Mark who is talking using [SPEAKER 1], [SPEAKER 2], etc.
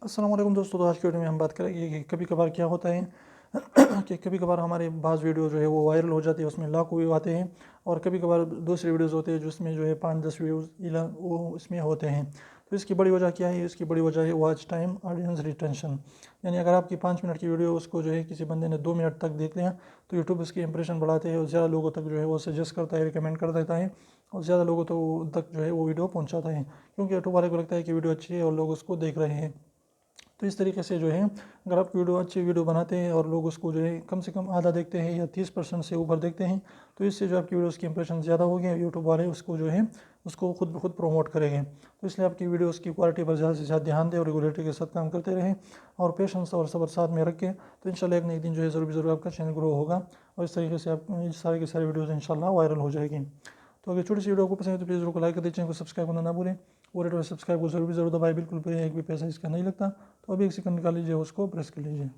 [SPEAKER 1] अस्सलाम वालेकुम दोस्तों। तो आज की वीडियो में हम बात करेंगे कि कभी कभार क्या होता है कि कभी कभार हमारे बाज़ वीडियो जो है वो वायरल हो जाती है, उसमें लाखों व्यू आते हैं। और कभी कभार दूसरे वीडियोस होते हैं जिसमें जो है 5-10 व्यूज़ वो इसमें होते हैं। तो इसकी बड़ी वजह क्या है? इसकी बड़ी वजह है वॉच टाइम, ऑडियंस रिटेंशन। यानी अगर आपकी 5 मिनट की वीडियो उसको जो है किसी बंदे ने 2 मिनट तक देख लिया तो यूट्यूब उसकी इंप्रेशन बढ़ाते हैं और ज़्यादा लोगों तक जो है वो सजेस्ट करता है, रिकमेंड कर देता है और ज़्यादा लोगों तक जो है वो वीडियो पहुँचाता है, क्योंकि यूट्यूब वाले को लगता है कि वीडियो अच्छी है और लोग उसको देख रहे हैं। तो इस तरीके से जो है अगर आप अच्छी वीडियो बनाते हैं और लोग उसको जो है कम से कम आधा देखते हैं या 30% से ऊपर देखते हैं, तो इससे जो आपकी वीडियोस की इंप्रेशन ज़्यादा होगी, यूट्यूब वाले उसको जो है उसको खुद ब खुद प्रमोट करेंगे। तो इसलिए आपकी वीडियोस की क्वालिटी पर ज़्यादा से ज़्यादा ध्यान दें और रेगुलरिटी के साथ काम करते रहें और पेशेंस और सब्र साथ में रखें। तो इंशाल्लाह एक न एक दिन जो है ज़रूर आपका चैनल ग्रो होगा और इस तरीके से आप सारे के सारे वीडियोज़ इंशाल्लाह वायरल हो जाएगी। तो अगर छोटी सी वीडियो आपको पसंद है तो प्लीज़ वीडियो को लाइक कर दीजिए, चैनल को सब्सक्राइब करना ना भूलें और रेड वाले सब्सक्राइब को ज़रूर दबाएं, बिल्कुल भी एक भी पैसा इसका नहीं लगता। तो अभी एक सेकंड निकाल लीजिए, उसको प्रेस कर लीजिए।